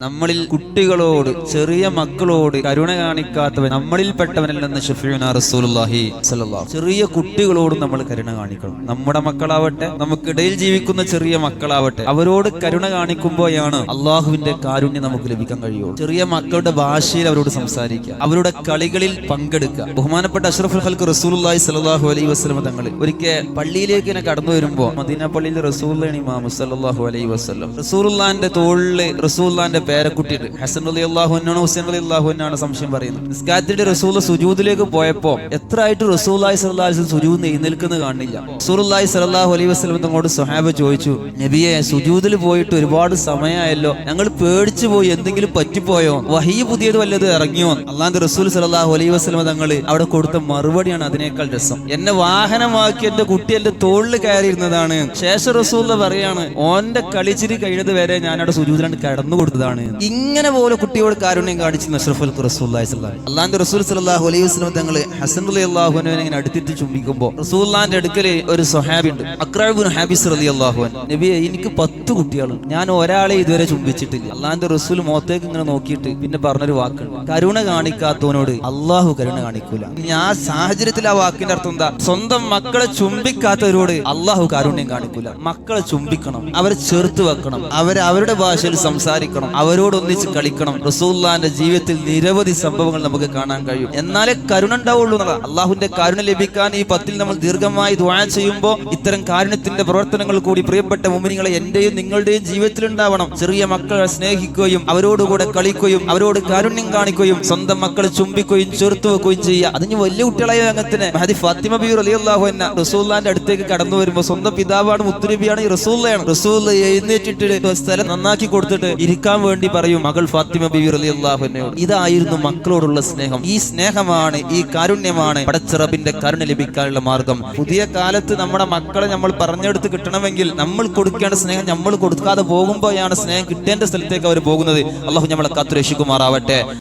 നമ്മളിൽ കുട്ടികളോട് ചെറിയ മക്കളോട് കരുണ കാണിക്കാത്തവൻ നമ്മളിൽ പെട്ടവനല്ലെന്ന് ശഫീഉനാ റസൂലുള്ളാഹി സ്വല്ലല്ലാഹു. ചെറിയ കുട്ടികളോട് നമ്മൾ കരുണ കാണിക്കണം. നമ്മുടെ മക്കളാവട്ടെ, നമുക്കിടയിൽ ജീവിക്കുന്ന ചെറിയ മക്കളാവട്ടെ, അവരോട് കരുണ കാണിക്കുമ്പോഴാണ് അള്ളാഹുവിന്റെ കാരുണ്യം നമുക്ക് ലഭിക്കാൻ കഴിയുള്ളൂ. ചെറിയ മക്കളുടെ ഭാഷയിൽ അവരോട് സംസാരിക്കുക, അവരുടെ കളികളിൽ പങ്കെടുക്കുക. ബഹുമാനപ്പെട്ട അഷ്റഫുൽ ഖൽഖ് റസൂലുള്ളാഹി സ്വല്ലല്ലാഹു അലൈഹി വസല്ലം തങ്ങൾ ഒരിക്കൽ പള്ളിയിലേക്ക് ഇങ്ങനെ കടന്നു വരുമ്പോൾ, മദീന പള്ളിയിൽ റസൂലുള്ളാഹി ഇമാം സ്വല്ലല്ലാഹു അലൈഹി വസല്ലം, റസൂലുള്ളാഹിന്റെ തോളിൽ റസൂലുള്ളാഹിന്റെ പേരക്കുട്ടിയുണ്ട്. ഹസൻ റളിയല്ലാഹു അൻഹു ഹുസൈൻ റളിയല്ലാഹു അൻഹു സംശയം പറയുന്നത്. നിസ്കാരത്തിന്റെ റസൂൽ സുജൂദിലേക്ക് പോയപ്പോ എത്രയായിട്ട് റസൂലുള്ളാഹി സ്വല്ലല്ലാഹു അലൈഹി വസല്ലം സുജൂദിൽ എഴുന്നേൽക്കുന്നത് കാണില്ല. റസൂലുള്ളാഹി സ്വല്ലല്ലാഹു അലൈഹി വസല്ലം തങ്ങളോട് സ്വഹാബ ചോദിച്ചു, നബിയെ, സുജൂദിൽ പോയിട്ട് ഒരുപാട് സമയമായല്ലോ, ഞങ്ങൾ പേടിച്ചു പോയി, എന്തെങ്കിലും പറ്റിപ്പോയോ, വഹീ പുതിയത് വല്ലത് ഇറങ്ങിയോ? അല്ലാഹുവിന്റെ റസൂൽ സ്വല്ലല്ലാഹു അലൈഹി വസല്ലം തങ്ങൾ അവിടെ കൊടുത്ത മറുപടിയാണ് അതിനേക്കാൾ രസം. എന്നെ വാഹനമാക്കി എന്റെ കുട്ടി എന്റെ തോളിൽ കയറിയിരുന്നതാണ്. ശേഷം റസൂൽ പറയാണ്, ഓന്റെ കളിച്ചിരി കഴിഞ്ഞത് വരെ ഞാൻ അവിടെ സുജൂദിലാണ് കടന്നു കൊടുത്തതാണ്. ഇങ്ങനെ പോലെ കുട്ടിയോട് കാരുണ്യം കാണിച്ചു അഷ്റഫുൽ ഖൽഖ് റസൂലുള്ളാഹി സ്വല്ലല്ലാഹു അലൈഹി വസല്ലം. അല്ലാഹുവിന്റെ റസൂൽ സ്വല്ലല്ലാഹു അലൈഹി വസല്ലം തങ്ങൾ ഹസൻ റളിയല്ലാഹു അൻഹുവിനെ ഇങ്ങനെ അടുത്തിട്ട് ചുംബിക്കുമ്പോൾ റസൂലുള്ളാഹിന്റെ അടുക്കൽ ഒരു സ്വഹാബി ഉണ്ട്, അഖ്റഅ ഇബ്നു ഹാബിസ് റളിയല്ലാഹു അൻഹു. നബിയെ, എനിക്ക് 10 കുട്ടികളുണ്ട്, ഞാൻ ഒരാളെ ഇതുവരെ ചുംബിച്ചിട്ടില്ല. അല്ലാഹുവിന്റെ റസൂൽ മുഖത്തേക്ക് ഇങ്ങനെ നോക്കിയിട്ട് പിന്നെ പറഞ്ഞൊരു വാക്കുണ്ട്, കരുണ കാണിക്കാത്തവനോട് അള്ളാഹു കരുണ കാണിക്കൂല. ആ സാഹചര്യത്തിൽ ആ വാക്കിന്റെ അർത്ഥം എന്താ? സ്വന്തം മക്കളെ ചുംബിക്കാത്തവരോട് അള്ളാഹു കാരുണ്യം കാണിക്കൂല. മക്കളെ ചുംബിക്കണം, അവരെ ചേർത്ത് വെക്കണം, അവരുടെ ഭാഷയിൽ സംസാരിക്കണം, അവരോടൊന്നിച്ച് കളിക്കണം. റസൂലുള്ളാഹിന്റെ ജീവിതത്തിൽ നിരവധി സംഭവങ്ങൾ നമുക്ക് കാണാൻ കഴിയും. എന്നാലേ കരുണ ഉണ്ടാവുള്ളൂ എന്നതാണ്. അള്ളാഹുവിന്റെ കരുണ ലഭിക്കാൻ ഈ 10 നമ്മൾ ദീർഘമായി ദുആ ചെയ്യുമ്പോൾ ഇത്തരം കാരുണ്യത്തിന്റെ പ്രവർത്തനങ്ങൾ കൂടി പ്രിയപ്പെട്ട മുഅ്മിനീങ്ങളെ എന്റെയും നിങ്ങളുടെയും ജീവിതത്തിൽ ഉണ്ടാവണം. ചെറിയ മക്കളെ സ്നേഹിക്കുകയും അവരോടുകൂടെ കളിക്കുകയും അവരോട് കാരുണ്യം കാണിക്കുകയും സ്വന്തം മക്കളെ ചുംബിക്കുകയും ചേർത്ത് വെക്കുകയും ചെയ്യുക. അതിന് വലിയ കുട്ടികളായ അങ്ങനത്തെ മഹദി ഫാത്തിമ ബീവി റളിയല്ലാഹു അൻഹ റസൂലുള്ളാഹിന്റെ അടുത്തേക്ക് കടന്നു വരുമ്പോൾ സ്വന്തം പിതാവാണ്, മുത്തുനബിയാണ്, ഈ റസൂലുള്ളാഹിയാണ്. റസൂൽ എഴുന്നേറ്റിട്ട് സ്ഥലം നന്നാക്കി കൊടുത്തിട്ട് ഇരിക്കാൻ വേണ്ടി പറയും മകൾ ഫാത്തിമ ബീവി റളിയല്ലാഹു അൻഹയോട്. ഇതായിരുന്നു മക്കളോടുള്ള സ്നേഹം. ഈ സ്നേഹമാണ്, ഈ കാരുണ്യമാണ് പടച്ച റബ്ബിന്റെ കരുണ ലഭിക്കാനുള്ള മാർഗം. പുതിയ കാലത്ത് നമ്മുടെ മക്കളെ നമ്മൾ പറഞ്ഞെടുത്ത് കിട്ടണമെങ്കിൽ നമ്മൾ കൊടുക്കേണ്ട സ്നേഹം നമ്മൾ കൊടുക്കാതെ പോകുമ്പോഴാണ് സ്നേഹം കിട്ടേണ്ട സ്ഥലത്തേക്ക് അവർ പോകുന്നത്. അല്ലാഹു നമ്മളെ കാത്തു രക്ഷിക്കുമാറാവട്ടെ.